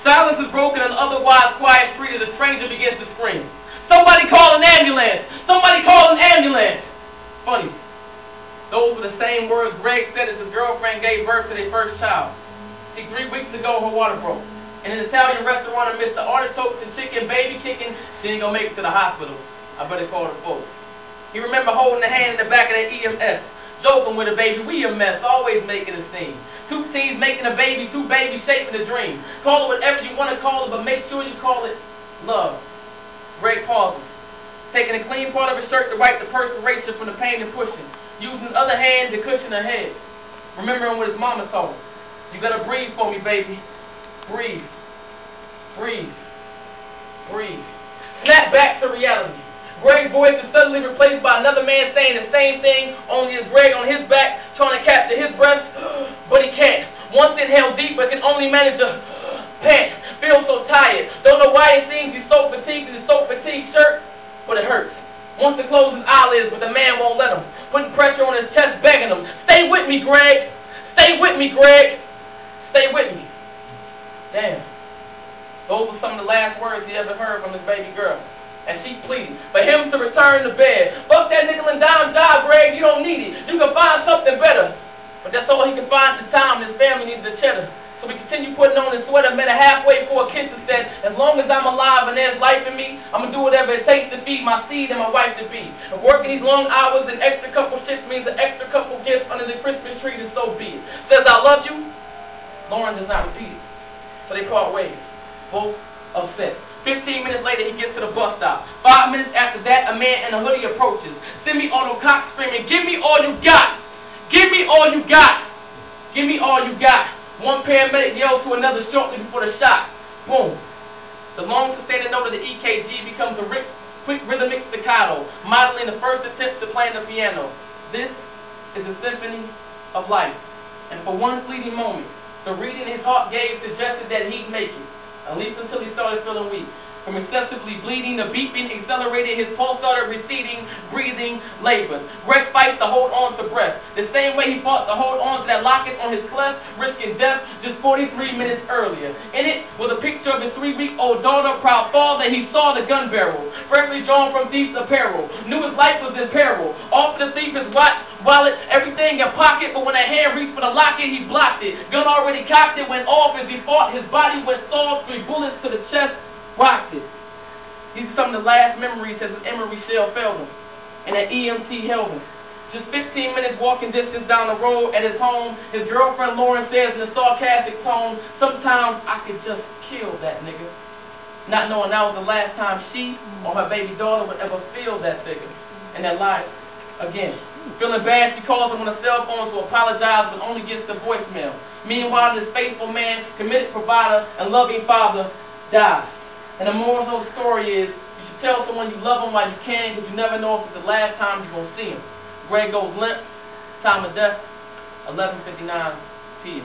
Silence is broken on the otherwise quiet street as a stranger begins to scream. Somebody call an ambulance! Somebody call an ambulance! Funny. Those were the same words Greg said as his girlfriend gave birth to their first child. See, 3 weeks ago, her water broke. In an Italian restaurant amidst the artichokes and chicken, baby kicking, she ain't gonna make it to the hospital. I better call the folks. He remember holding the hand in the back of that EMS, joking with a baby. We a mess, always making a scene. 2 teens making a baby, 2 babies shaping a dream. Call it whatever you want to call it, but make sure you call it love. Greg pauses, taking a clean part of his shirt to wipe the perspiration from the pain and pushing, using his other hand to cushion her head. Remembering what his mama told him. You gotta breathe for me, baby. Breathe. Breathe. Breathe. Snap back to reality. Greg's voice is suddenly replaced by another man saying the same thing, only it's Greg on his back, trying to capture his breath, but he can't. Once inhaled deep, but can only manage to pant. Feels so tired. Don't know why it seems he's so fatigued in his so fatigued shirt, but it hurts. Wants to close his eyelids, but the man won't let him. Putting pressure on his chest, begging him, stay with me, Greg. Stay with me, Greg. Stay with me. Damn. Those were some of the last words he ever heard from his baby girl. And she pleaded for him to return to bed. Fuck that nickel and dime job, Greg. You don't need it. You can find something better. But that's all he can find at the time. His family needs the cheddar. So we continue putting on his sweater, met her halfway for a kiss and said, as long as I'm alive and there's life in me, I'm going to do whatever it takes to feed my seed and my wife to be. And working these long hours, an extra couple shifts means an extra couple gifts under the Christmas tree, and so be it. Says, I love you. Lauren does not repeat it. So they part ways. Both upset. 15 minutes later, he gets to the bus stop. 5 minutes after that, a man in a hoodie approaches. Semi-auto cop screaming, give me all you got. Give me all you got. Give me all you got. One paramedic yells to another shortly before the shot. Boom. The long-sustained note of the EKG becomes a quick rhythmic staccato, modeling the first attempt to play the piano. This is a symphony of life. And for one fleeting moment, the reading his heart gave suggested that he'd make it. At least until he started feeling weak. From excessively bleeding, the beeping accelerated, his pulse started receding, breathing, labored. Greg fights to hold on to breath. The same way he fought to hold on to that locket on his cleft, risking death just 43 minutes earlier. In it was a picture of his 3-week-old daughter, proud father. He saw the gun barrel, freshly drawn from thief's apparel. Knew his life was in peril. Offered to thief his watch, wallet, everything in pocket, but when a hand reached for the locket, he blocked it. Gun already cocked, it went off as he fought. His body went soft, 3 bullets to the chest. Rocked it. These are some of the last memories as his Emery shell failed him, and that EMT held him. Just 15 minutes walking distance down the road at his home, his girlfriend Lauren says in a sarcastic tone, sometimes I could just kill that nigga. Not knowing that was the last time she or her baby daughter would ever feel that figure in their life again. Feeling bad, she calls him on a cell phone to apologize, but only gets the voicemail. Meanwhile, this faithful man, committed provider, and loving father dies. And the moral of the story is, you should tell someone you love them while you can, because you never know if it's the last time you're going to see them. Greg goes limp. Time of death, 11:59 p.m.